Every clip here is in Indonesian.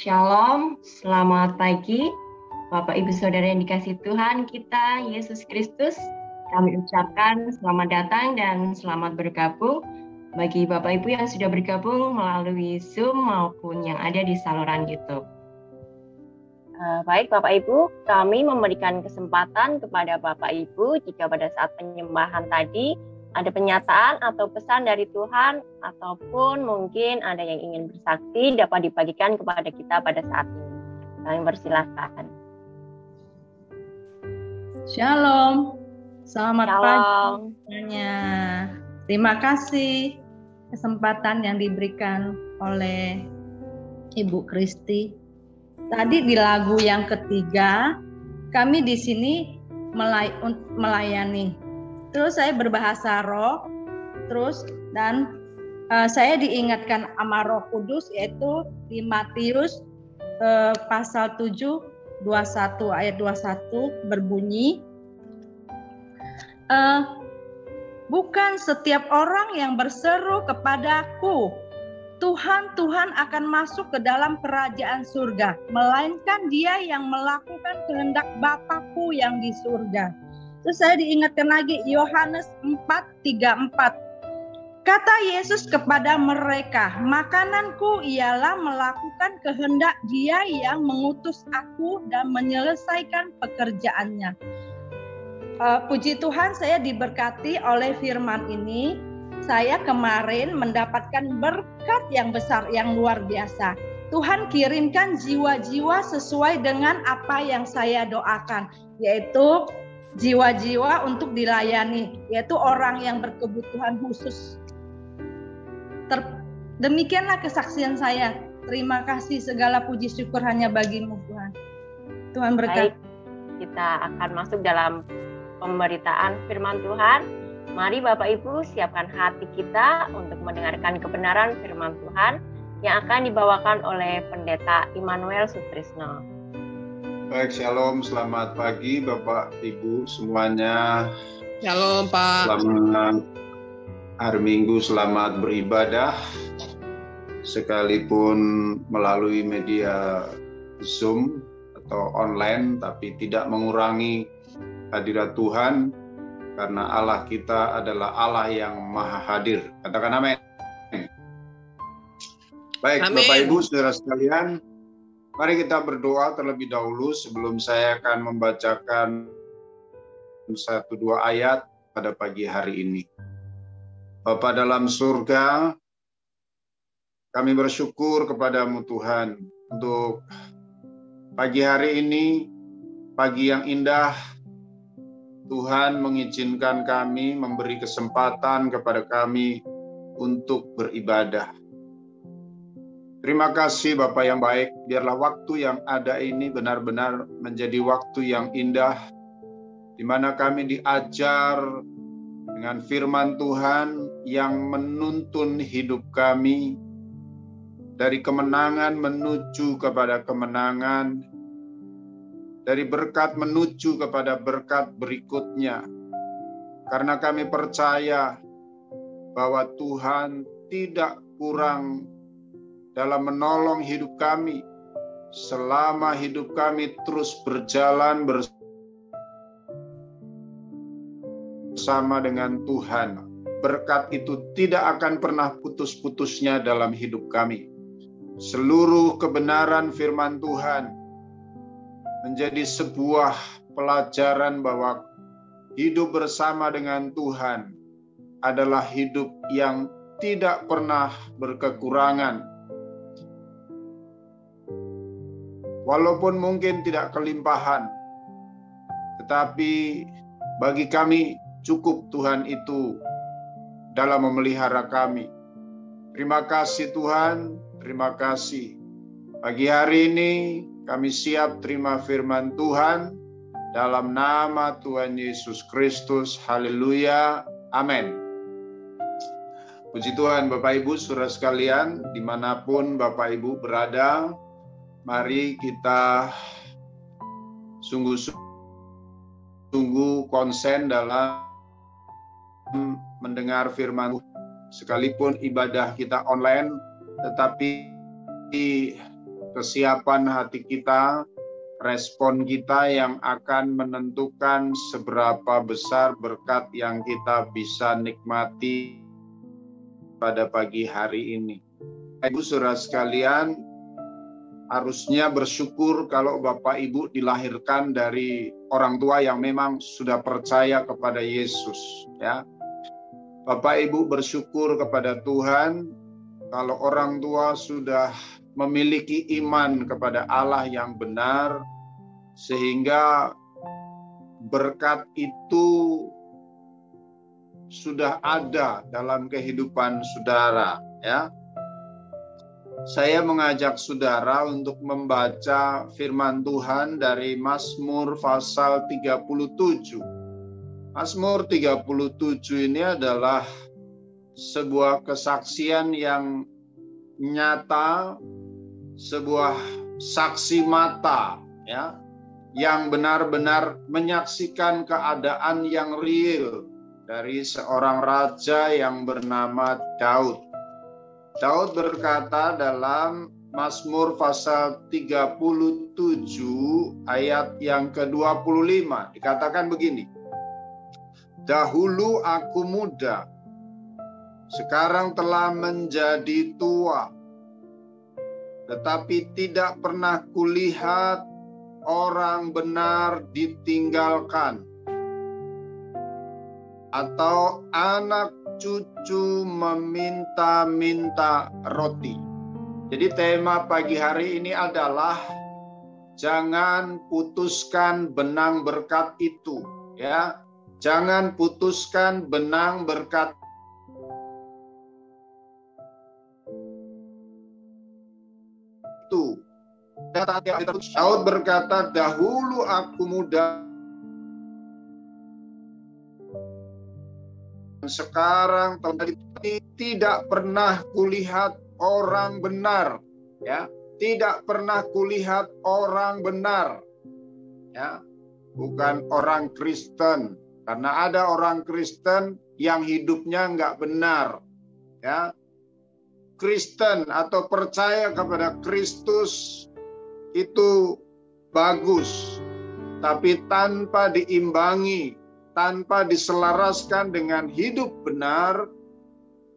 Shalom, selamat pagi Bapak Ibu Saudara yang dikasihi Tuhan kita Yesus Kristus. Kami ucapkan selamat datang dan selamat bergabung bagi Bapak Ibu yang sudah bergabung melalui Zoom maupun yang ada di saluran YouTube. Baik Bapak Ibu, kami memberikan kesempatan kepada Bapak Ibu jika pada saat penyembahan tadi ada penyataan atau pesan dari Tuhan, ataupun mungkin ada yang ingin bersaksi dapat dibagikan kepada kita pada saat ini. Kami persilahkan. Shalom, selamat pagi semuanya. Terima kasih kesempatan yang diberikan oleh Ibu Kristi. Tadi di lagu yang ketiga, kami di sini melayani. Terus saya berbahasa roh, dan saya diingatkan sama Roh Kudus, yaitu di Matius pasal 7 21 ayat 21 berbunyi, bukan setiap orang yang berseru kepadaku, Tuhan, Tuhan akan masuk ke dalam kerajaan surga, melainkan dia yang melakukan kehendak Bapa-Ku yang di surga. Terus saya diingatkan lagi Yohanes 4:34. Kata Yesus kepada mereka, makananku ialah melakukan kehendak dia yang mengutus aku dan menyelesaikan pekerjaannya. Puji Tuhan, saya diberkati oleh firman ini. Saya kemarin mendapatkan berkat yang besar, yang luar biasa. Tuhan kirimkan jiwa-jiwa sesuai dengan apa yang saya doakan, yaitu jiwa-jiwa untuk dilayani, yaitu orang yang berkebutuhan khusus. Demikianlah kesaksian saya. Terima kasih, segala puji syukur hanya bagimu Tuhan. Tuhan berkati. Baik, kita akan masuk dalam pemberitaan firman Tuhan. Mari Bapak Ibu siapkan hati kita untuk mendengarkan kebenaran firman Tuhan yang akan dibawakan oleh Pendeta Immanuel Sutrisno. Baik, shalom, selamat pagi Bapak Ibu semuanya. Shalom Pak. Selamat hari Minggu, selamat beribadah. Sekalipun melalui media Zoom atau online, tapi tidak mengurangi hadirat Tuhan, karena Allah kita adalah Allah yang maha hadir. Katakan amin. Baik, amin. Bapak Ibu saudara sekalian, mari kita berdoa terlebih dahulu sebelum saya akan membacakan 1-2 ayat pada pagi hari ini. Bapa dalam surga, kami bersyukur kepadamu Tuhan untuk pagi hari ini, pagi yang indah. Tuhan mengizinkan kami, memberi kesempatan kepada kami untuk beribadah. Terima kasih Bapak yang baik, biarlah waktu yang ada ini benar-benar menjadi waktu yang indah, di mana kami diajar dengan firman Tuhan yang menuntun hidup kami dari kemenangan menuju kepada kemenangan, dari berkat menuju kepada berkat berikutnya. Karena kami percaya bahwa Tuhan tidak kurang dalam menolong hidup kami selama hidup kami terus berjalan bersama dengan Tuhan. Berkat itu tidak akan pernah putus-putusnya dalam hidup kami. Seluruh kebenaran firman Tuhan menjadi sebuah pelajaran bahwa hidup bersama dengan Tuhan adalah hidup yang tidak pernah berkekurangan. Walaupun mungkin tidak kelimpahan, tetapi bagi kami cukup Tuhan itu dalam memelihara kami. Terima kasih Tuhan, terima kasih. Pagi hari ini kami siap terima firman Tuhan dalam nama Tuhan Yesus Kristus. Haleluya. Amin. Puji Tuhan Bapak Ibu saudara sekalian, dimanapun Bapak Ibu berada, mari kita sungguh-sungguh konsen dalam mendengar firman Tuhan. Sekalipun ibadah kita online, tetapi kesiapan hati kita, respon kita yang akan menentukan seberapa besar berkat yang kita bisa nikmati pada pagi hari ini. Ibu saudara sekalian, harusnya bersyukur kalau Bapak Ibu dilahirkan dari orang tua yang memang sudah percaya kepada Yesus, ya. Bapak Ibu bersyukur kepada Tuhan kalau orang tua sudah memiliki iman kepada Allah yang benar, sehingga berkat itu sudah ada dalam kehidupan saudara, ya. Saya mengajak saudara untuk membaca firman Tuhan dari Mazmur pasal 37. Mazmur 37 ini adalah sebuah kesaksian yang nyata, sebuah saksi mata, ya, yang benar-benar menyaksikan keadaan yang real dari seorang raja yang bernama Daud. Daud berkata dalam Mazmur pasal 37 ayat yang ke-25, dikatakan begini, "Dahulu aku muda, sekarang telah menjadi tua, tetapi tidak pernah kulihat orang benar ditinggalkan, atau anak cucu meminta-minta roti." Jadi tema pagi hari ini adalah jangan putuskan benang berkat itu, ya. Jangan putuskan benang berkat itu. Daud berkata, "Dahulu aku muda, sekarang tidak pernah kulihat orang benar, ya, tidak pernah kulihat orang benar, ya, bukan orang Kristen, karena ada orang Kristen yang hidupnya nggak benar, ya. Kristen atau percaya kepada Kristus itu bagus, tapi tanpa diimbangi, tanpa diselaraskan dengan hidup benar,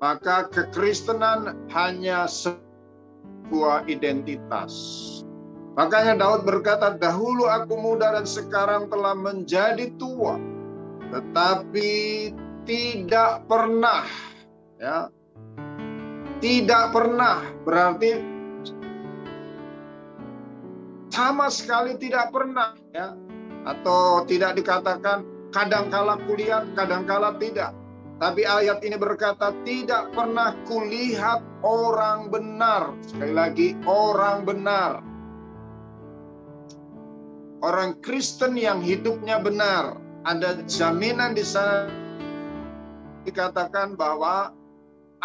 maka kekristenan hanya sebuah identitas. Makanya Daud berkata, "Dahulu aku muda dan sekarang telah menjadi tua, tetapi tidak pernah," ya, tidak pernah berarti sama sekali tidak pernah, ya, atau tidak dikatakan kadangkala kulihat, kadangkala tidak. Tapi ayat ini berkata, tidak pernah kulihat orang benar. Sekali lagi, orang benar. Orang Kristen yang hidupnya benar. Ada jaminan di sana dikatakan bahwa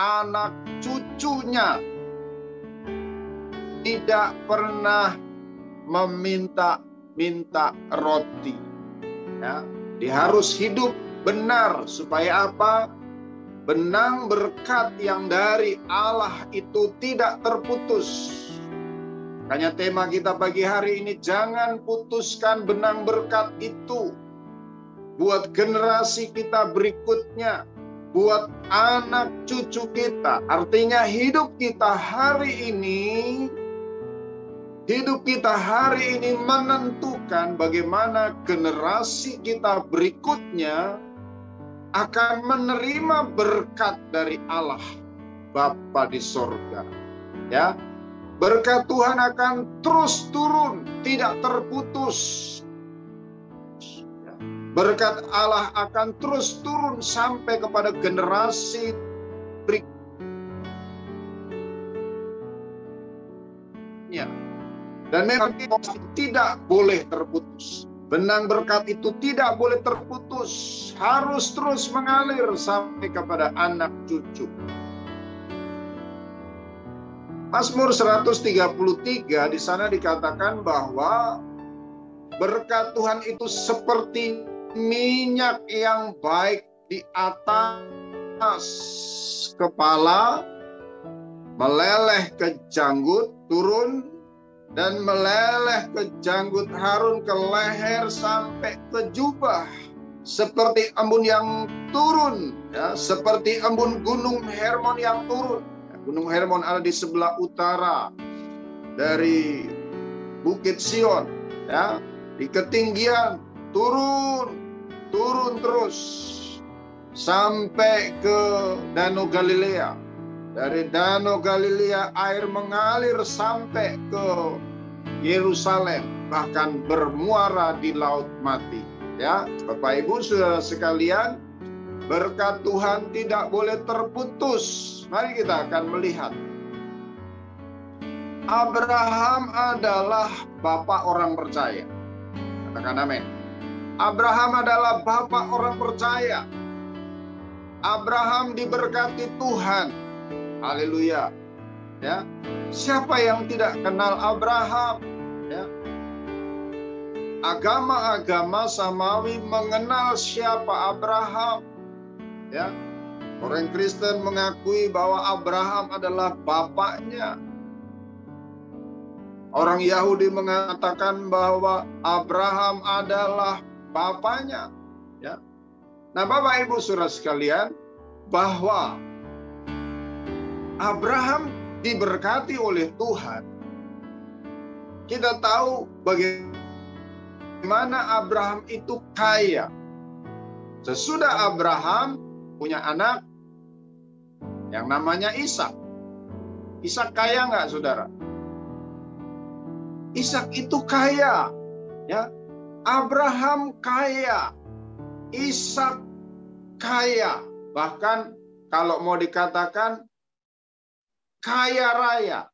anak cucunya tidak pernah meminta-minta roti. Ya. Dia harus hidup benar supaya apa? Benang berkat yang dari Allah itu tidak terputus. Makanya tema kita pagi hari ini, jangan putuskan benang berkat itu. Buat generasi kita berikutnya, buat anak cucu kita. Artinya hidup kita hari ini menentukan bagaimana generasi kita berikutnya akan menerima berkat dari Allah Bapa di sorga. Ya, berkat Tuhan akan terus turun, tidak terputus. Berkat Allah akan terus turun sampai kepada generasi berikutnya. Dan memang tidak boleh terputus. Benang berkat itu tidak boleh terputus. Harus terus mengalir sampai kepada anak cucu. Mazmur 133 di sana dikatakan bahwa berkat Tuhan itu seperti minyak yang baik di atas kepala, meleleh ke janggut, turun dan meleleh ke janggut Harun, ke leher sampai ke jubah, seperti embun yang turun, ya, seperti embun gunung Hermon yang turun. Gunung Hermon ada di sebelah utara dari Bukit Sion, ya, di ketinggian turun terus sampai ke Danau Galilea. Dari Danau Galilea air mengalir sampai ke Yerusalem, bahkan bermuara di Laut Mati. Ya, Bapak Ibu Saudara sekalian, berkat Tuhan tidak boleh terputus. Mari kita akan melihat. Abraham adalah bapak orang percaya. Katakan amin. Abraham adalah bapak orang percaya. Abraham diberkati Tuhan. Haleluya. Ya. Siapa yang tidak kenal Abraham? Ya. Agama-agama Samawi mengenal siapa Abraham. Ya. Orang Kristen mengakui bahwa Abraham adalah bapaknya. Orang Yahudi mengatakan bahwa Abraham adalah bapaknya. Ya. Nah, Bapak Ibu Saudara sekalian, bahwa Abraham diberkati oleh Tuhan. Kita tahu bagaimana Abraham itu kaya. Sesudah Abraham punya anak yang namanya Ishak. Ishak kaya nggak, saudara? Ishak itu kaya, ya. Abraham kaya, Ishak kaya, bahkan kalau mau dikatakan kaya raya.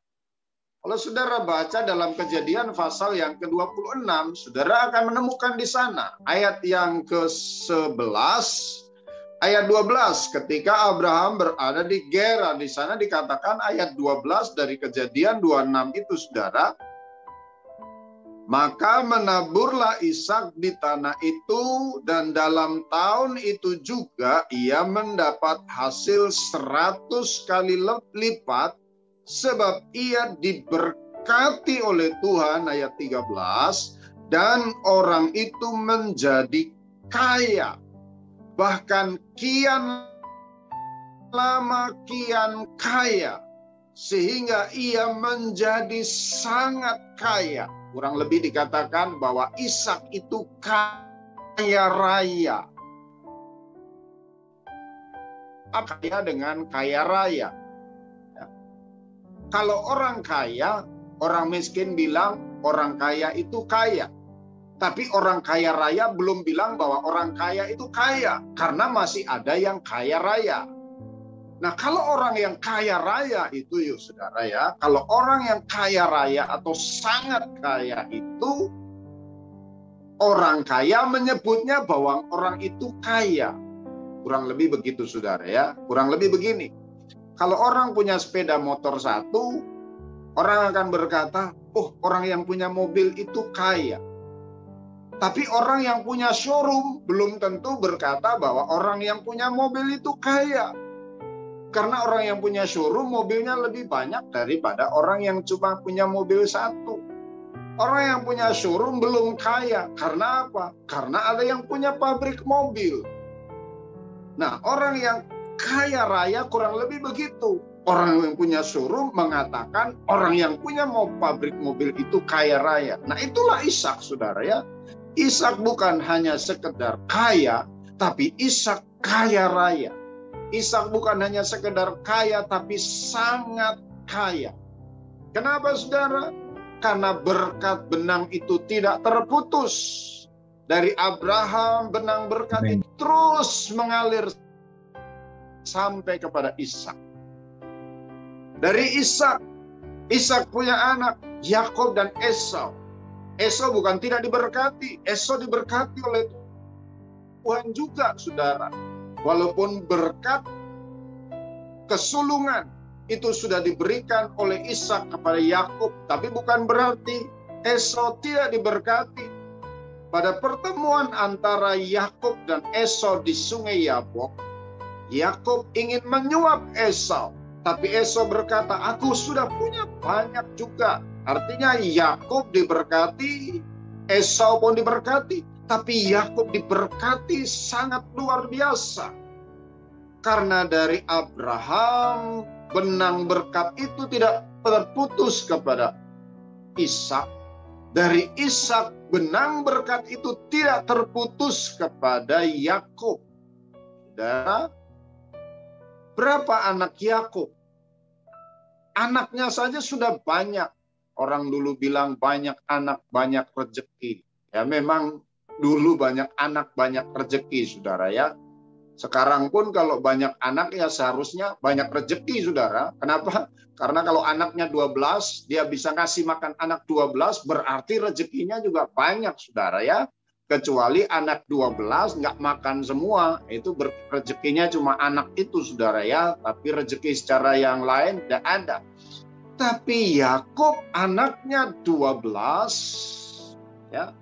Kalau saudara baca dalam Kejadian pasal yang ke-26, saudara akan menemukan di sana ayat yang ke-11, ayat 12, ketika Abraham berada di Gera. Di sana dikatakan ayat 12 dari Kejadian 26 itu, saudara. Maka menaburlah Ishak di tanah itu, dan dalam tahun itu juga ia mendapat hasil 100 kali lipat, sebab ia diberkati oleh Tuhan, ayat 13, dan orang itu menjadi kaya. Bahkan kian lama kian kaya, sehingga ia menjadi sangat kaya. Kurang lebih dikatakan bahwa Ishak itu kaya raya. Apa kaya dengan kaya raya? Ya. Kalau orang kaya, orang miskin bilang orang kaya itu kaya. Tapi orang kaya raya belum bilang bahwa orang kaya itu kaya, karena masih ada yang kaya raya. Nah, kalau orang yang kaya raya itu, yuk saudara ya, kalau orang yang kaya raya atau sangat kaya itu, orang kaya menyebutnya bahwa orang itu kaya. Kurang lebih begitu, saudara ya. Kurang lebih begini. Kalau orang punya sepeda motor satu, orang akan berkata, oh, orang yang punya mobil itu kaya. Tapi orang yang punya showroom belum tentu berkata bahwa orang yang punya mobil itu kaya. Karena orang yang punya showroom mobilnya lebih banyak daripada orang yang cuma punya mobil satu. Orang yang punya showroom belum kaya. Karena apa? Karena ada yang punya pabrik mobil. Nah, orang yang kaya raya kurang lebih begitu. Orang yang punya showroom mengatakan orang yang punya pabrik mobil itu kaya raya. Nah, itulah Ishak, saudara ya. Ishak bukan hanya sekedar kaya, tapi Ishak kaya raya. Ishak bukan hanya sekedar kaya, tapi sangat kaya. Kenapa, saudara? Karena berkat benang itu tidak terputus. Dari Abraham, benang berkat itu terus mengalir sampai kepada Ishak. Dari Ishak, Ishak punya anak, Yakub dan Esau. Esau bukan tidak diberkati, Esau diberkati oleh Tuhan juga, saudara. Walaupun berkat kesulungan itu sudah diberikan oleh Ishak kepada Yakub, tapi bukan berarti Esau tidak diberkati. Pada pertemuan antara Yakub dan Esau di Sungai Yabok, Yakub ingin menyuap Esau, tapi Esau berkata, aku sudah punya banyak juga. Artinya Yakub diberkati, Esau pun diberkati, tapi Yakub diberkati sangat luar biasa. Karena dari Abraham, benang berkat itu tidak terputus kepada Ishak. Dari Ishak, benang berkat itu tidak terputus kepada Yakub. Saudara, berapa anak Yakub? Anaknya saja sudah banyak. Orang dulu bilang banyak anak, banyak rezeki. Ya memang dulu banyak anak, banyak rezeki, saudara ya. Sekarang pun kalau banyak anak ya seharusnya banyak rezeki, saudara. Kenapa? Karena kalau anaknya 12, dia bisa ngasih makan anak 12, berarti rezekinya juga banyak, saudara ya. Kecuali anak 12 nggak makan semua, itu rezekinya cuma anak itu, saudara ya. Tapi rezeki secara yang lain tidak ada. Tapi Yakub anaknya 12, ya,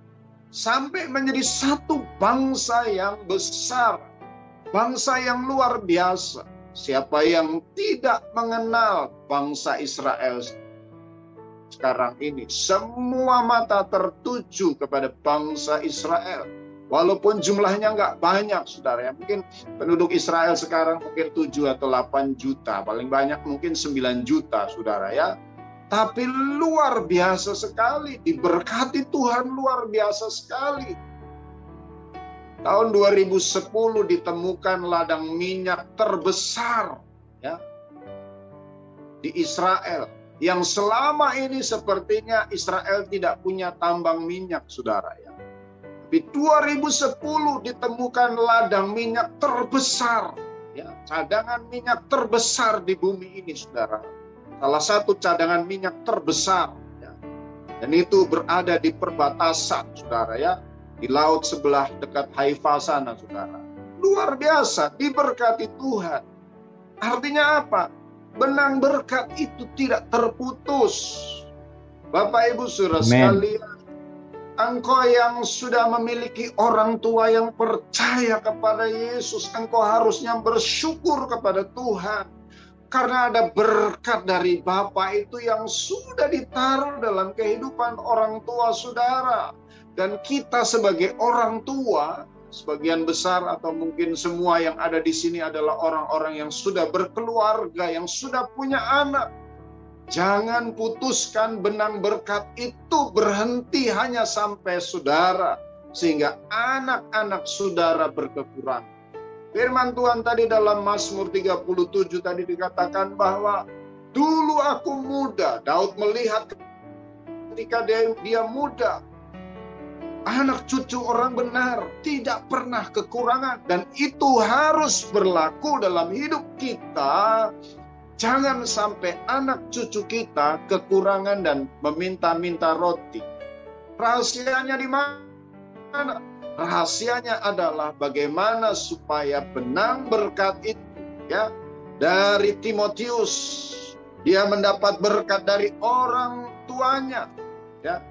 sampai menjadi satu bangsa yang besar. Bangsa yang luar biasa. Siapa yang tidak mengenal bangsa Israel sekarang ini? Semua mata tertuju kepada bangsa Israel. Walaupun jumlahnya nggak banyak, saudara. Mungkin penduduk Israel sekarang mungkin 7 atau 8 juta. Paling banyak mungkin 9 juta, saudara ya. Tapi luar biasa sekali. Diberkati Tuhan luar biasa sekali. Tahun 2010 ditemukan ladang minyak terbesar ya, di Israel. Yang selama ini sepertinya Israel tidak punya tambang minyak, saudara ya. Di 2010 ditemukan ladang minyak terbesar. Ya, cadangan minyak terbesar di bumi ini, saudara. Salah satu cadangan minyak terbesar. Ya. Dan itu berada di perbatasan, saudara ya. Di laut sebelah dekat Haifa sana, saudara. Luar biasa, diberkati Tuhan. Artinya apa? Benang berkat itu tidak terputus. Bapak Ibu saudara sekalian, engkau yang sudah memiliki orang tua yang percaya kepada Yesus, engkau harusnya bersyukur kepada Tuhan. Karena ada berkat dari Bapa itu yang sudah ditaruh dalam kehidupan orang tua saudara. Dan kita sebagai orang tua, sebagian besar atau mungkin semua yang ada di sini adalah orang-orang yang sudah berkeluarga, yang sudah punya anak. Jangan putuskan benang berkat itu berhenti hanya sampai saudara, sehingga anak-anak saudara berkekurangan. Firman Tuhan tadi dalam Mazmur 37 tadi dikatakan bahwa dulu aku muda. Daud melihat ketika dia muda, anak cucu orang benar tidak pernah kekurangan. Dan itu harus berlaku dalam hidup kita. Jangan sampai anak cucu kita kekurangan dan meminta-minta roti. Rahasianya di mana? Rahasianya adalah bagaimana supaya benang berkat itu ya dari Timotius. Dia mendapat berkat dari orang tuanya ya.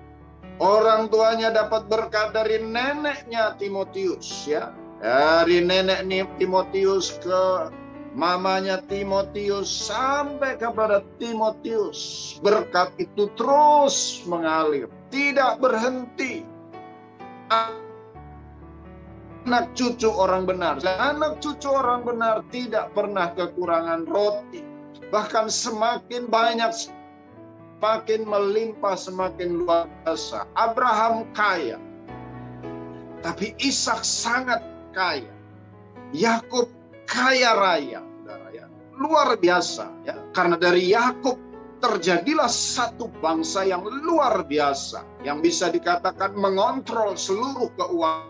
Orang tuanya dapat berkat dari neneknya Timotius ya. Dari nenek Timotius ke mamanya Timotius sampai kepada Timotius. Berkat itu terus mengalir, tidak berhenti. Anak cucu orang benar. Anak cucu orang benar tidak pernah kekurangan roti. Bahkan semakin banyak, semakin melimpah, semakin luar biasa. Abraham kaya, tapi Ishak sangat kaya. Yakub kaya raya, saudara ya. Luar biasa ya. Karena dari Yakub terjadilah satu bangsa yang luar biasa, yang bisa dikatakan mengontrol seluruh keuangan.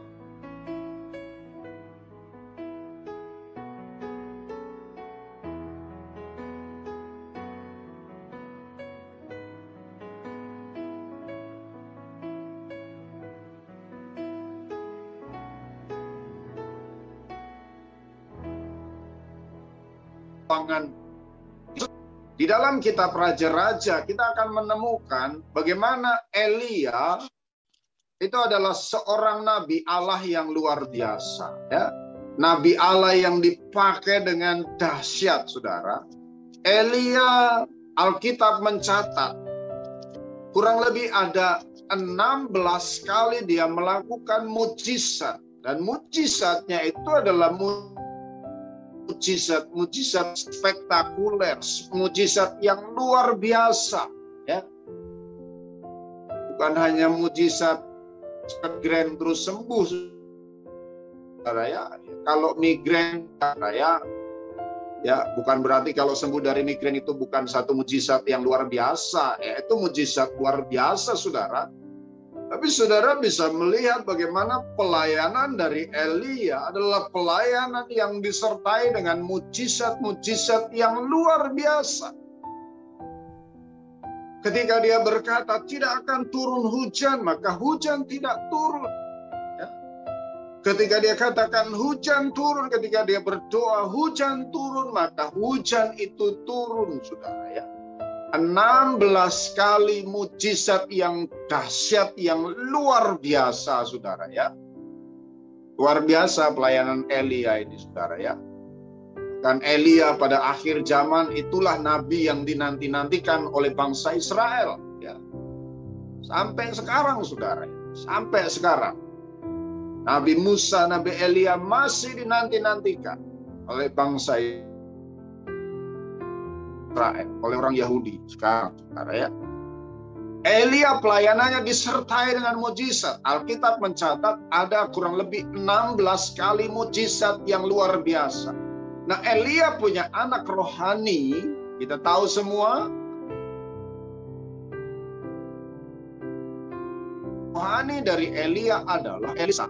Di dalam kitab Raja-Raja kita akan menemukan bagaimana Elia itu adalah seorang nabi Allah yang luar biasa ya. Nabi Allah yang dipakai dengan dahsyat, saudara. Elia, Alkitab mencatat kurang lebih ada 16 kali dia melakukan mujizat. Dan mujizatnya itu adalah mujizat spektakuler, mujizat yang luar biasa. Ya. Bukan hanya mujizat migrain terus sembuh. Ya. Kalau migrain, ya bukan berarti kalau sembuh dari migrain itu bukan satu mujizat yang luar biasa. Ya, itu mujizat luar biasa, saudara. Tapi saudara bisa melihat bagaimana pelayanan dari Elia adalah pelayanan yang disertai dengan mujizat-mujizat yang luar biasa. Ketika dia berkata tidak akan turun hujan, maka hujan tidak turun. Ketika dia katakan hujan turun, ketika dia berdoa hujan turun, maka hujan itu turun, saudara ya. 16 kali mujizat yang dahsyat, yang luar biasa, saudara ya. Luar biasa pelayanan Elia ini, saudara ya. Dan Elia pada akhir zaman itulah nabi yang dinanti-nantikan oleh bangsa Israel. Ya. Sampai sekarang, saudara ya. Sampai sekarang. Nabi Musa, Nabi Elia masih dinanti-nantikan oleh bangsa Israel, oleh orang Yahudi sekarang, saudara ya. Elia pelayanannya disertai dengan mujizat. Alkitab mencatat ada kurang lebih 16 kali mujizat yang luar biasa. Nah, Elia punya anak rohani, kita tahu semua. Rohani dari Elia adalah Elisa.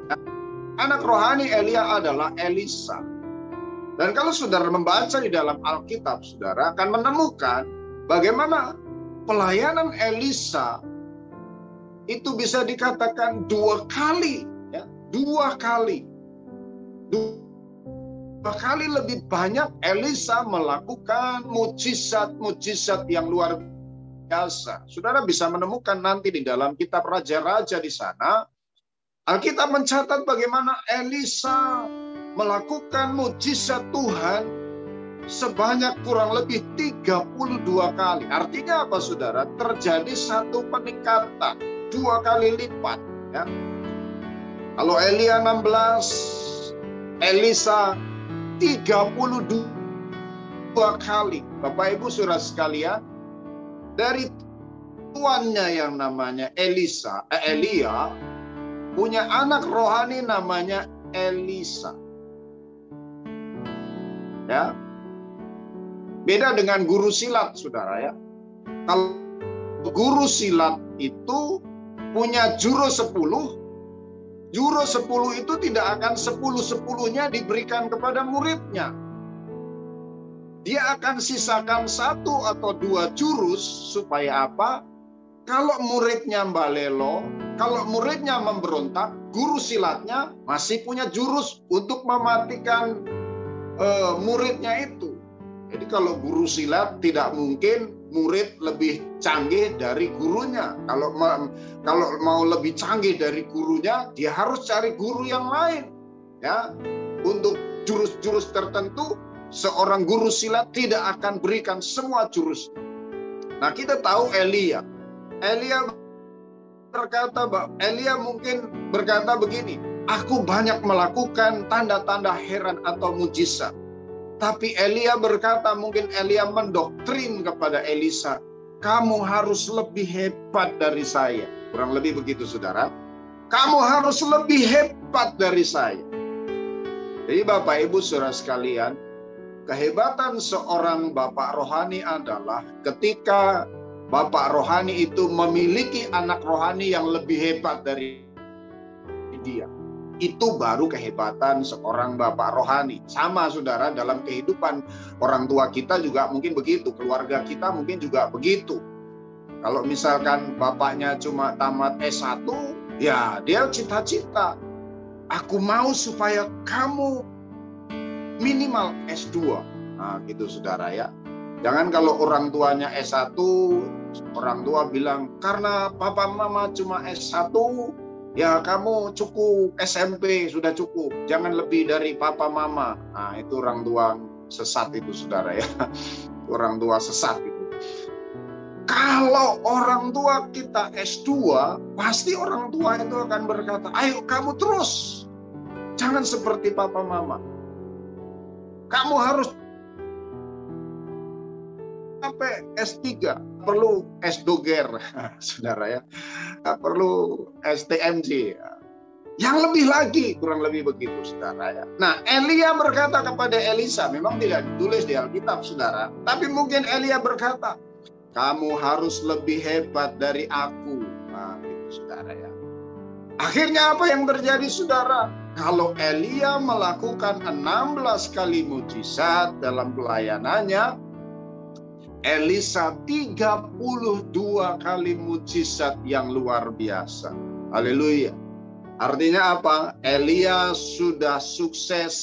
Anak rohani Elia adalah Elisa. Dan kalau saudara membaca di dalam Alkitab, saudara akan menemukan bagaimana pelayanan Elisa itu bisa dikatakan 2 kali. Ya, 2 kali. 2 kali lebih banyak Elisa melakukan mujizat-mujizat yang luar biasa. Saudara bisa menemukan nanti di dalam kitab Raja-Raja di sana. Alkitab mencatat bagaimana Elisa melakukan mujizat Tuhan sebanyak kurang lebih 32 kali. Artinya apa, saudara? Terjadi satu peningkatan, 2 kali lipat. Ya. Kalau Elia 16, Elisa 32 kali. Bapak Ibu saudara sekalian, dari tuannya yang namanya Elia, punya anak rohani namanya Elisa. Ya. Beda dengan guru silat, saudara ya. Kalau guru silat itu punya jurus 10, jurus 10 itu tidak akan 10-10-nya diberikan kepada muridnya. Dia akan sisakan 1 atau 2 jurus supaya apa? Kalau muridnya mbalelo, kalau muridnya memberontak, guru silatnya masih punya jurus untuk mematikan muridnya itu. Jadi kalau guru silat tidak mungkin murid lebih canggih dari gurunya. Kalau mau lebih canggih dari gurunya, dia harus cari guru yang lain. Ya, untuk jurus-jurus tertentu, seorang guru silat tidak akan berikan semua jurus. Nah, kita tahu Elia mungkin berkata begini, aku banyak melakukan tanda-tanda heran atau mujizat. Tapi Elia berkata, mungkin Elia mendoktrin kepada Elisa, kamu harus lebih hebat dari saya. Kurang lebih begitu, saudara. Kamu harus lebih hebat dari saya. Jadi Bapak Ibu saudara sekalian, kehebatan seorang bapak rohani adalah ketika bapak rohani itu memiliki anak rohani yang lebih hebat dari dia. Itu baru kehebatan seorang bapak rohani. Sama, saudara, dalam kehidupan orang tua kita juga mungkin begitu. Keluarga kita mungkin juga begitu. Kalau misalkan bapaknya cuma tamat S1, ya dia cita-cita, aku mau supaya kamu minimal S2. Nah, gitu, saudara ya. Jangan kalau orang tuanya S1, orang tua bilang, karena papa mama cuma S1, ya kamu cukup SMP, sudah cukup. Jangan lebih dari papa mama. Nah, itu orang tua sesat itu, saudara ya. Orang tua sesat itu. Kalau orang tua kita S2, pasti orang tua itu akan berkata, ayo kamu terus. Jangan seperti papa mama. Kamu harus sampai S3, perlu S-Doger, saudara ya. Perlu STMJ. Yang lebih lagi, kurang lebih begitu, saudara ya. Nah, Elia berkata kepada Elisa, memang tidak ditulis di Alkitab, saudara. Tapi mungkin Elia berkata, kamu harus lebih hebat dari aku. Nah, itu saudara ya. Akhirnya apa yang terjadi, saudara? Kalau Elia melakukan 16 kali mujizat dalam pelayanannya, Elisa 32 kali mujizat yang luar biasa. Haleluya. Artinya apa? Elia sudah sukses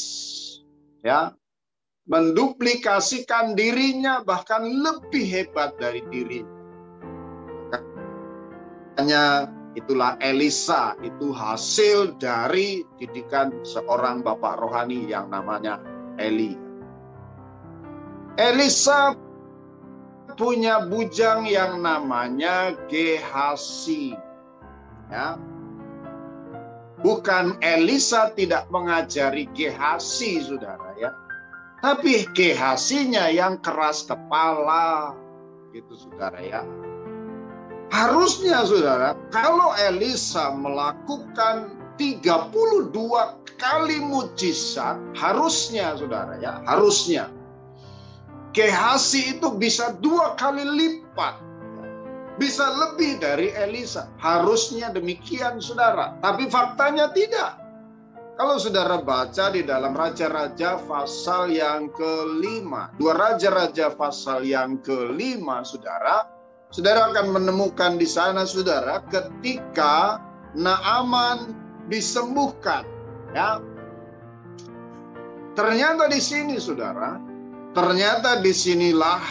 ya, menduplikasikan dirinya, bahkan lebih hebat dari dirinya. Makanya itulah Elisa, itu hasil dari didikan seorang bapak rohani yang namanya Elia. Elisa punya bujang yang namanya Gehazi. Ya. Bukan Elisa tidak mengajari Gehazi, saudara ya. Tapi Gehazinya yang keras kepala, gitu saudara ya. Harusnya saudara, kalau Elisa melakukan 32 kali mujizat, harusnya saudara ya, harusnya Gehazi itu bisa 2 kali lipat, bisa lebih dari Elisa. Harusnya demikian saudara, tapi faktanya tidak. Kalau saudara baca di dalam Raja-Raja pasal yang ke-5, 2 Raja-Raja pasal yang ke-5, saudara akan menemukan di sana, saudara, ketika Naaman disembuhkan, ya. Ternyata di sini, saudara, ternyata disinilah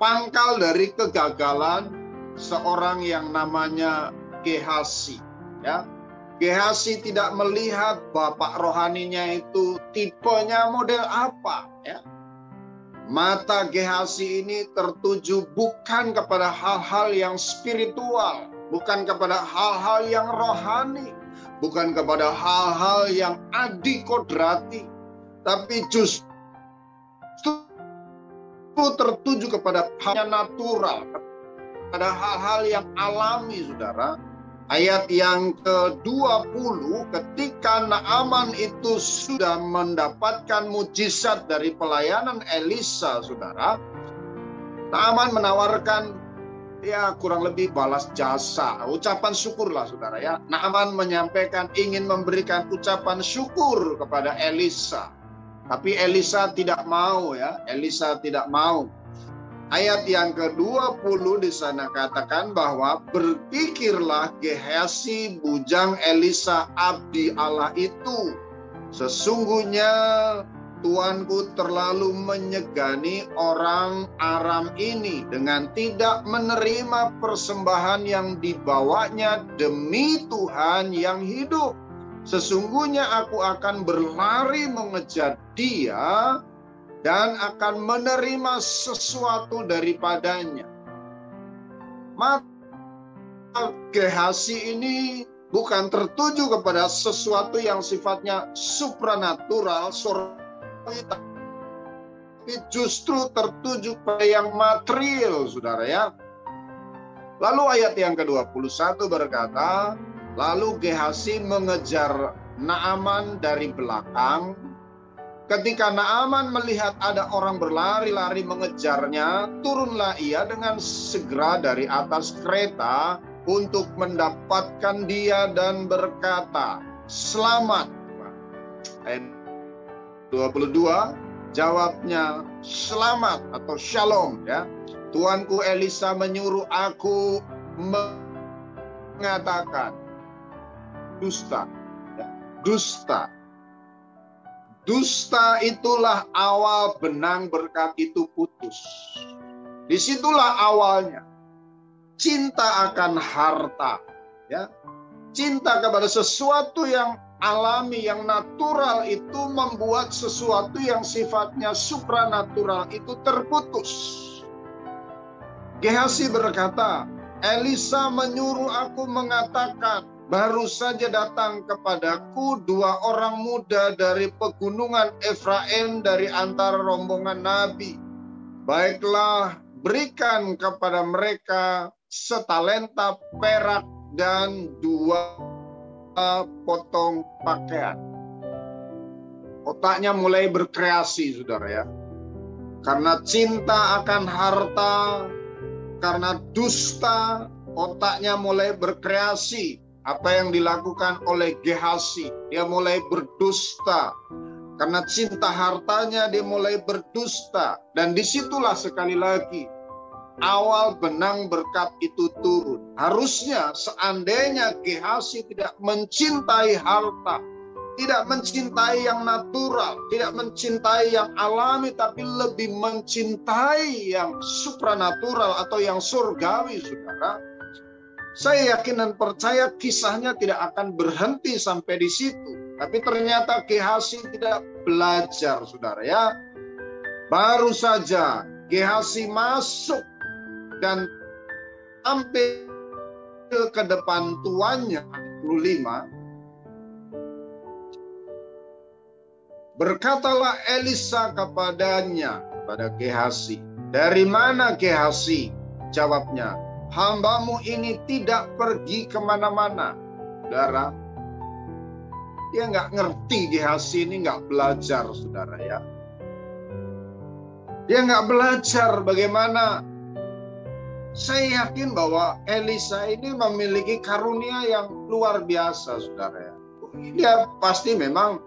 pangkal dari kegagalan seorang yang namanya Gehazi, ya. Gehazi tidak melihat bapak rohaninya itu tipenya model apa, ya. Mata Gehazi ini tertuju bukan kepada hal-hal yang spiritual, bukan kepada hal-hal yang rohani, bukan kepada hal-hal yang adikodrati, tapi justru tertuju kepada hal yang natural, kepada hal-hal yang alami, saudara. Ayat yang ke-20, ketika Naaman itu sudah mendapatkan mujizat dari pelayanan Elisa, saudara, Naaman menawarkan, ya kurang lebih balas jasa, ucapan syukurlah, saudara ya. Naaman menyampaikan ingin memberikan ucapan syukur kepada Elisa, tapi Elisa tidak mau, ya. Elisa tidak mau. Ayat yang ke-20 di sana katakan bahwa berpikirlah Gehazi bujang Elisa abdi Allah itu, sesungguhnya tuanku terlalu menyegani orang Aram ini dengan tidak menerima persembahan yang dibawanya demi Tuhan yang hidup. Sesungguhnya aku akan berlari mengejar dia dan akan menerima sesuatu daripadanya. Maka Gehazi ini bukan tertuju kepada sesuatu yang sifatnya supranatural, tapi justru tertuju pada yang material, saudara ya. Lalu ayat yang ke-21 berkata, lalu Gehazi mengejar Naaman dari belakang. Ketika Naaman melihat ada orang berlari-lari mengejarnya, turunlah ia dengan segera dari atas kereta untuk mendapatkan dia dan berkata, selamat. Ayat 22, jawabnya selamat atau shalom, ya. Tuanku Elisa menyuruh aku mengatakan dusta, ya. Dusta. Dusta itulah awal benang berkat itu putus. Disitulah awalnya. Cinta akan harta, ya. Cinta kepada sesuatu yang alami, yang natural itu membuat sesuatu yang sifatnya supranatural itu terputus. Gehazi berkata, Elisa menyuruh aku mengatakan, baru saja datang kepadaku 2 orang muda dari pegunungan Efraim dari antara rombongan Nabi. Baiklah, berikan kepada mereka setalenta perak dan 2 potong pakaian. Otaknya mulai berkreasi, saudara ya. Karena cinta akan harta, karena dusta, otaknya mulai berkreasi. Apa yang dilakukan oleh Gehazi, dia mulai berdusta. Karena cinta hartanya, dia mulai berdusta. Dan disitulah sekali lagi awal benang berkat itu turun. Harusnya seandainya Gehazi tidak mencintai harta, tidak mencintai yang natural, tidak mencintai yang alami, tapi lebih mencintai yang supranatural atau yang surgawi, saudara. Saya yakin dan percaya kisahnya tidak akan berhenti sampai di situ. Tapi ternyata Gehazi tidak belajar, saudara ya. Baru saja Gehazi masuk dan tampil ke depan tuannya, 25. Berkatalah Elisa kepadanya, kepada Gehazi. Dari mana Gehazi? Jawabnya, hambamu ini tidak pergi kemana-mana. Saudara, dia nggak ngerti, Gehazi ini nggak belajar, saudara ya. Dia nggak belajar bagaimana. Saya yakin bahwa Elisa ini memiliki karunia yang luar biasa, saudara ya. Dia pasti memang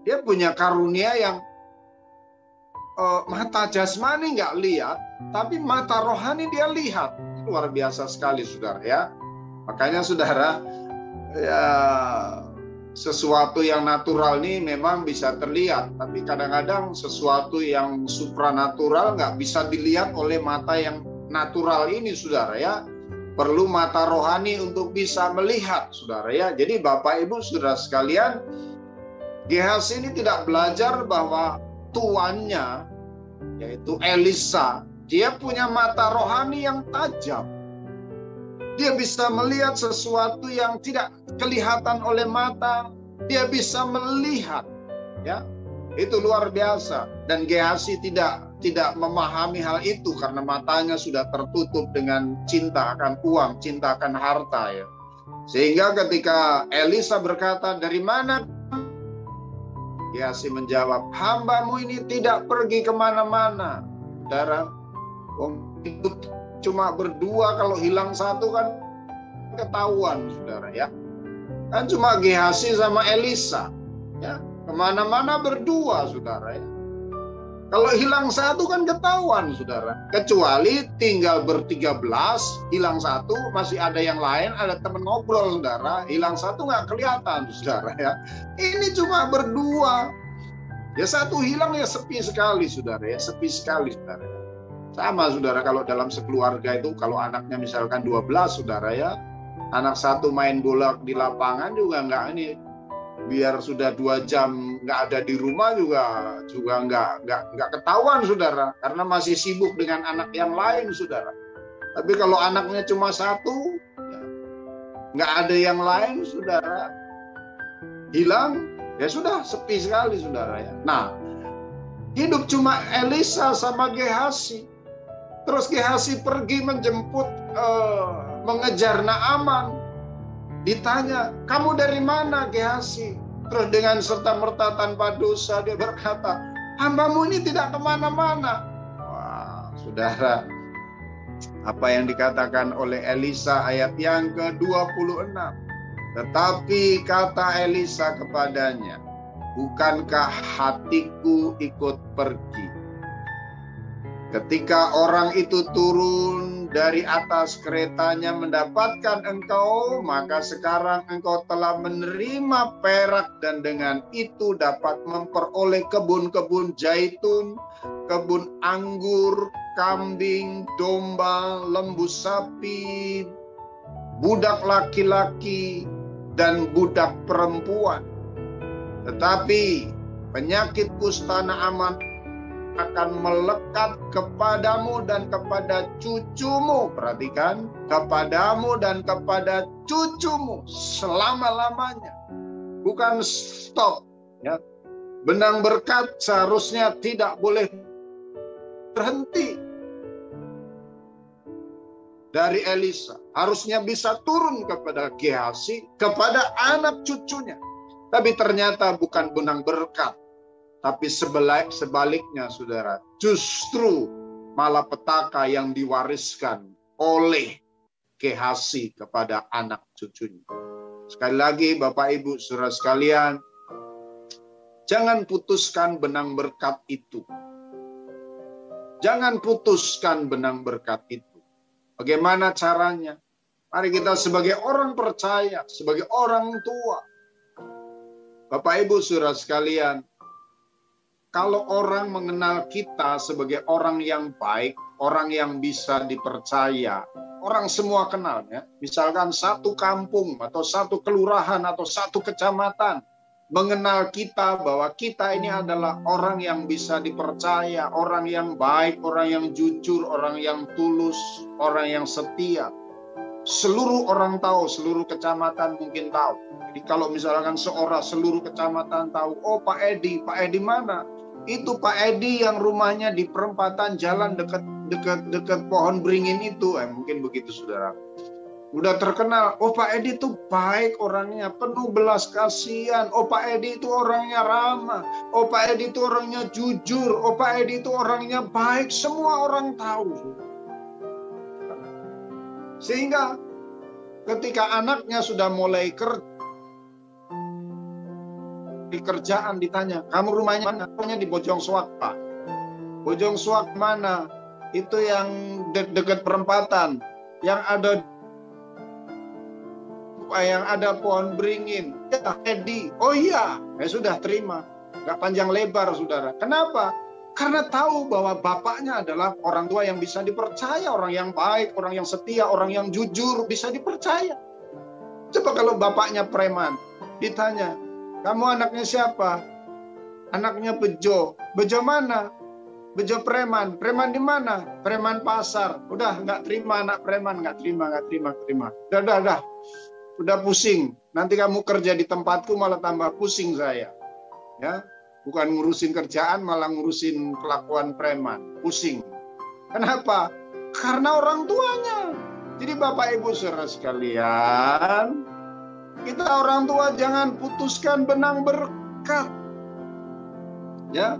dia punya karunia yang mata jasmani nggak lihat, tapi mata rohani dia lihat. Luar biasa sekali, saudara ya. Makanya saudara, ya, sesuatu yang natural ini memang bisa terlihat, tapi kadang-kadang sesuatu yang supranatural nggak bisa dilihat oleh mata yang natural ini, saudara ya. Perlu mata rohani untuk bisa melihat, saudara ya. Jadi Bapak Ibu saudara sekalian, Gehazi ini tidak belajar bahwa tuannya, yaitu Elisa, dia punya mata rohani yang tajam. Dia bisa melihat sesuatu yang tidak kelihatan oleh mata. Dia bisa melihat, ya, itu luar biasa. Dan Gehazi tidak memahami hal itu karena matanya sudah tertutup dengan cinta akan uang, cinta akan harta, ya. Sehingga ketika Elisa berkata, dari mana? Gehazi menjawab, hambamu ini tidak pergi kemana-mana. Saudara, itu cuma berdua, kalau hilang satu kan ketahuan, saudara ya. Kan cuma Gehazi sama Elisa, ya, kemana-mana berdua, saudara ya. Kalau hilang satu kan ketahuan, saudara. Kecuali tinggal ber-13, hilang satu, masih ada yang lain, ada teman ngobrol, saudara. Hilang satu nggak kelihatan, saudara ya. Ini cuma berdua. Ya satu hilang ya sepi sekali, saudara ya. Sepi sekali, saudara. Sama, saudara, kalau dalam sekeluarga itu, kalau anaknya misalkan 12, saudara ya. Anak satu main bola di lapangan juga nggak ini. Biar sudah 2 jam nggak ada di rumah juga nggak ketahuan, saudara, karena masih sibuk dengan anak yang lain, saudara. Tapi kalau anaknya cuma satu, ya, nggak ada yang lain, saudara, hilang, ya sudah sepi sekali, saudara ya. Nah, hidup cuma Elisa sama Gehazi. Terus Gehazi pergi menjemput, mengejar Naaman. Ditanya, kamu dari mana, Gehazi? Terus dengan serta-merta tanpa dosa dia berkata, hambamu ini tidak kemana-mana. Wah, saudara, apa yang dikatakan oleh Elisa ayat yang ke-26. Tetapi kata Elisa kepadanya, bukankah hatiku ikut pergi? Ketika orang itu turun dari atas keretanya mendapatkan engkau, maka sekarang engkau telah menerima perak dan dengan itu dapat memperoleh kebun-kebun zaitun, kebun anggur, kambing, domba, lembu sapi, budak laki-laki, dan budak perempuan. Tetapi penyakit kusta Naaman akan melekat kepadamu dan kepada cucumu. Perhatikan, kepadamu dan kepada cucumu selama-lamanya. Bukan stop, ya. Benang berkat seharusnya tidak boleh berhenti dari Elisa. Harusnya bisa turun kepada Gehazi, kepada anak cucunya. Tapi ternyata bukan benang berkat, tapi sebaliknya, saudara. Justru malapetaka yang diwariskan oleh Gehazi kepada anak cucunya. Sekali lagi, Bapak Ibu, saudara sekalian, jangan putuskan benang berkat itu. Jangan putuskan benang berkat itu. Bagaimana caranya? Mari kita sebagai orang percaya, sebagai orang tua. Bapak Ibu saudara sekalian, kalau orang mengenal kita sebagai orang yang baik, orang yang bisa dipercaya, orang semua kenalnya. Misalkan satu kampung atau satu kelurahan atau satu kecamatan mengenal kita bahwa kita ini adalah orang yang bisa dipercaya, orang yang baik, orang yang jujur, orang yang tulus, orang yang setia. Seluruh orang tahu, seluruh kecamatan mungkin tahu. Jadi kalau misalkan seluruh kecamatan tahu, oh Pak Edi mana? Itu Pak Edi yang rumahnya di perempatan jalan dekat pohon beringin itu. Mungkin begitu saudara. Udah terkenal, oh Pak Edi itu baik orangnya, penuh belas kasihan. Oh Pak Edi itu orangnya ramah. Oh Pak Edi itu orangnya jujur. Oh Pak Edi itu orangnya baik. Semua orang tahu. Sehingga ketika anaknya sudah mulai di kerjaan ditanya, kamu rumahnya mana? Rumahnya di Bojong Soak, Pak. Bojong Soak mana? Itu yang dekat perempatan, yang ada pohon beringin. Ya, Edi. Oh iya, sudah terima. Gak panjang lebar, saudara. Kenapa? Karena tahu bahwa bapaknya adalah orang tua yang bisa dipercaya, orang yang baik, orang yang setia, orang yang jujur, bisa dipercaya. Coba kalau bapaknya preman, ditanya, kamu anaknya siapa? Anaknya Bejo. Bejo mana? Bejo preman. Preman di mana? Preman pasar. Udah nggak terima anak preman, nggak terima. Udah pusing. Nanti kamu kerja di tempatku malah tambah pusing saya. Ya, bukan ngurusin kerjaan, malah ngurusin kelakuan preman. Pusing. Kenapa? Karena orang tuanya. Jadi Bapak Ibu saudara sekalian, kita orang tua jangan putuskan benang berkat. Ya,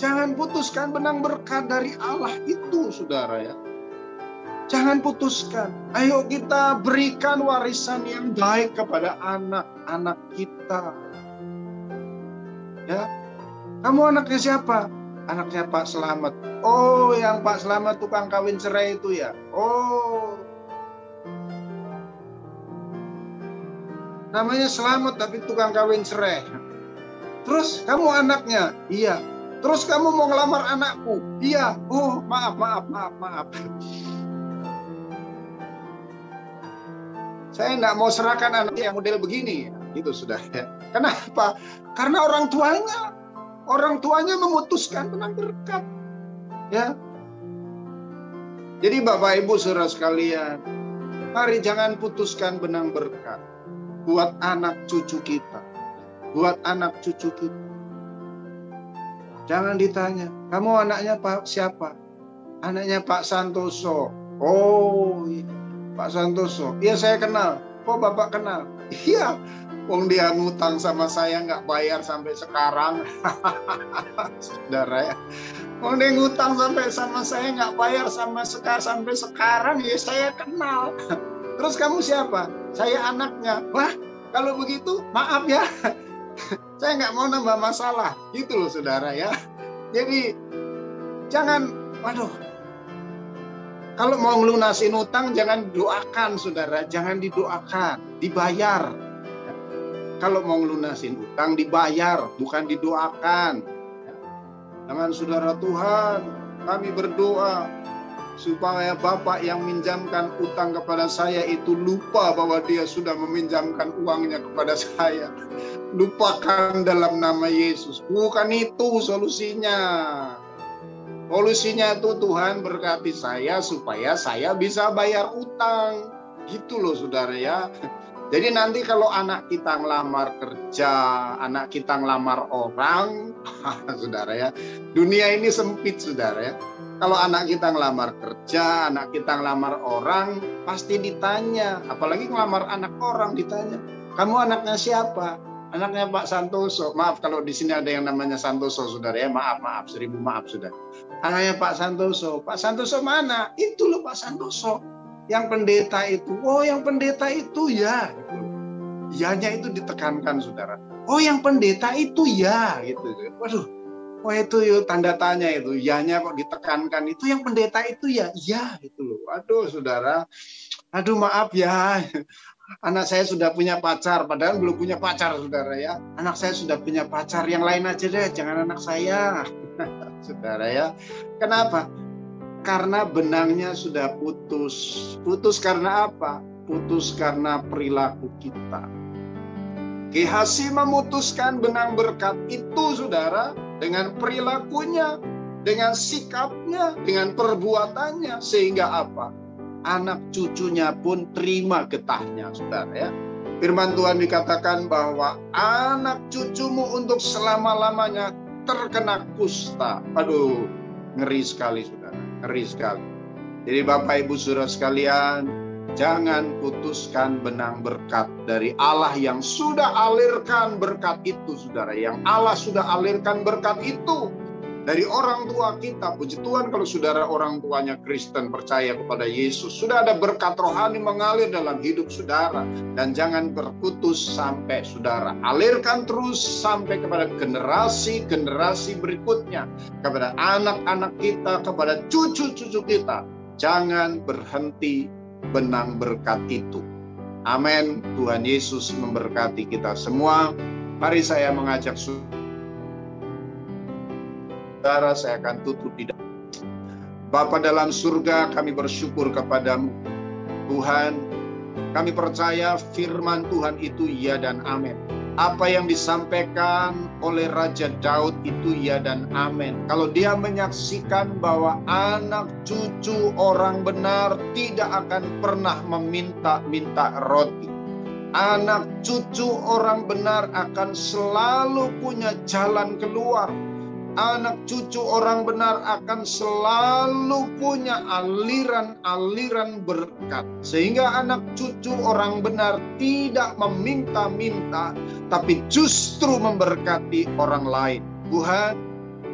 jangan putuskan benang berkat dari Allah itu, saudara ya. Jangan putuskan. Ayo kita berikan warisan yang baik kepada anak-anak kita. Ya, kamu anaknya siapa? Anaknya Pak Slamet. Oh, yang Pak Slamet tukang kawin cerai itu ya. Oh, namanya Slamet tapi tukang kawin cerai. Terus kamu anaknya? Iya. Terus kamu mau ngelamar anakku? Iya. Oh, maaf. Saya nggak mau serahkan anak yang model begini. Gitu sudah. Kenapa? Karena orang tuanya memutuskan benang berkat. Ya. Jadi Bapak Ibu saudara sekalian, mari jangan putuskan benang berkat buat anak cucu kita. Buat anak cucu kita. Jangan ditanya, kamu anaknya Pak siapa? Anaknya Pak Santoso. Oh, Pak Santoso. Iya saya kenal. Oh Bapak kenal? Iya. Wong dia ngutang sama saya nggak bayar sampai sekarang. Saudara ya. Wong dia ngutang sama saya nggak bayar sampai sekarang. Ya saya kenal. Terus kamu siapa? Saya anaknya. Wah, kalau begitu maaf ya. Saya nggak mau nambah masalah. Gitu loh saudara ya. Jadi jangan, kalau mau ngelunasin utang jangan doakan saudara. Jangan didoakan, dibayar. Kalau mau ngelunasin utang dibayar, bukan didoakan. Dengan saudara Tuhan, kami berdoa supaya Bapak yang minjamkan utang kepada saya itu lupa bahwa dia sudah meminjamkan uangnya kepada saya. Lupakan dalam nama Yesus. Bukan itu solusinya. Solusinya itu Tuhan berkati saya supaya saya bisa bayar utang. Gitu loh saudara ya. Jadi nanti kalau anak kita ngelamar kerja, anak kita ngelamar orang, saudara ya, dunia ini sempit saudara ya. Kalau anak kita ngelamar kerja, anak kita ngelamar orang, pasti ditanya. Apalagi ngelamar anak orang ditanya, kamu anaknya siapa? Anaknya Pak Santoso. Maaf kalau di sini ada yang namanya Santoso saudara ya. Maaf, 1000 maaf saudara. Anaknya Pak Santoso. Pak Santoso mana? Itu loh Pak Santoso. Yang pendeta itu. Oh yang pendeta itu ya. Yanya itu ditekankan saudara. Oh yang pendeta itu ya. Gitu. Waduh. Oh itu yuk, tanda tanya itu. Yanya kok ditekankan. Itu yang pendeta itu ya. Ya gitu loh. Waduh saudara. Aduh maaf ya. Anak saya sudah punya pacar, padahal belum punya pacar, saudara ya. Anak saya sudah punya pacar, yang lain aja deh, jangan anak saya. Saudara ya. Kenapa? Karena benangnya sudah putus. Putus karena apa? Putus karena perilaku kita. Gehazi memutuskan benang berkat itu, saudara, dengan perilakunya, dengan sikapnya, dengan perbuatannya. Sehingga apa? Anak cucunya pun terima getahnya, saudara ya. Firman Tuhan dikatakan bahwa anak cucumu untuk selama-lamanya terkena kusta. Aduh, ngeri sekali saudara, ngeri sekali. Jadi Bapak Ibu Saudara sekalian, jangan putuskan benang berkat dari Allah yang sudah alirkan berkat itu, saudara. Yang Allah sudah alirkan berkat itu dari orang tua kita. Puji Tuhan kalau saudara orang tuanya Kristen, percaya kepada Yesus, sudah ada berkat rohani mengalir dalam hidup saudara. Dan jangan berputus sampai saudara alirkan terus sampai kepada generasi-generasi berikutnya, kepada anak-anak kita, kepada cucu-cucu kita. Jangan berhenti benang berkat itu. Amin. Tuhan Yesus memberkati kita semua. Mari saya mengajak saudara, saya akan tutup di dalam. Bapa dalam surga, kami bersyukur kepadamu. Tuhan, kami percaya firman Tuhan itu ya dan amin. Apa yang disampaikan oleh Raja Daud itu ya dan amin. Kalau dia menyaksikan bahwa anak cucu orang benar tidak akan pernah meminta-minta roti. Anak cucu orang benar akan selalu punya jalan keluar. Anak cucu orang benar akan selalu punya aliran-aliran berkat. Sehingga anak cucu orang benar tidak meminta-minta, tapi justru memberkati orang lain. Tuhan,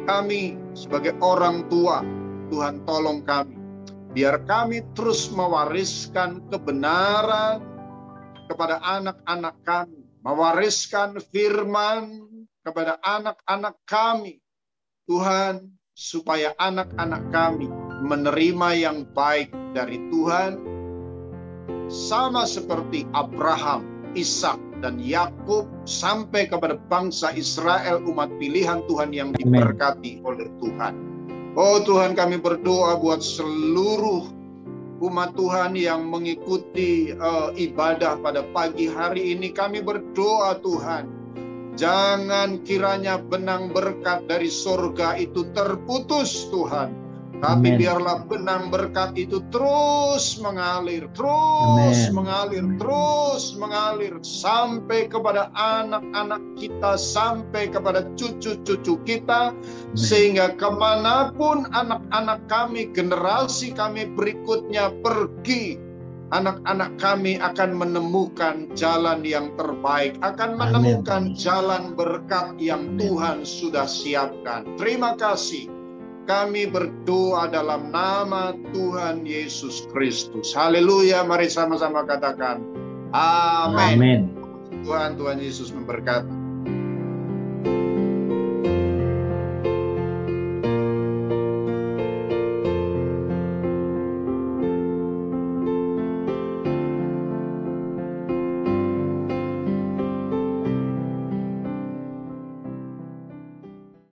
kami sebagai orang tua, Tuhan tolong kami. Biar kami terus mewariskan kebenaran kepada anak-anak kami. Mewariskan firman kepada anak-anak kami. Tuhan, supaya anak-anak kami menerima yang baik dari Tuhan, sama seperti Abraham, Ishak, dan Yakub, sampai kepada bangsa Israel, umat pilihan Tuhan yang diberkati oleh Tuhan. Oh Tuhan, kami berdoa buat seluruh umat Tuhan yang mengikuti ibadah pada pagi hari ini. Kami berdoa Tuhan, jangan kiranya benang berkat dari surga itu terputus Tuhan. Tapi biarlah benang berkat itu terus mengalir, terus mengalir sampai kepada anak-anak kita, sampai kepada cucu-cucu kita. Sehingga kemanapun anak-anak kami, generasi kami berikutnya pergi, anak-anak kami akan menemukan jalan yang terbaik, akan menemukan jalan berkat yang Tuhan sudah siapkan. Terima kasih. Kami berdoa dalam nama Tuhan Yesus Kristus. Haleluya. Mari sama-sama katakan amin. Tuhan Yesus memberkati.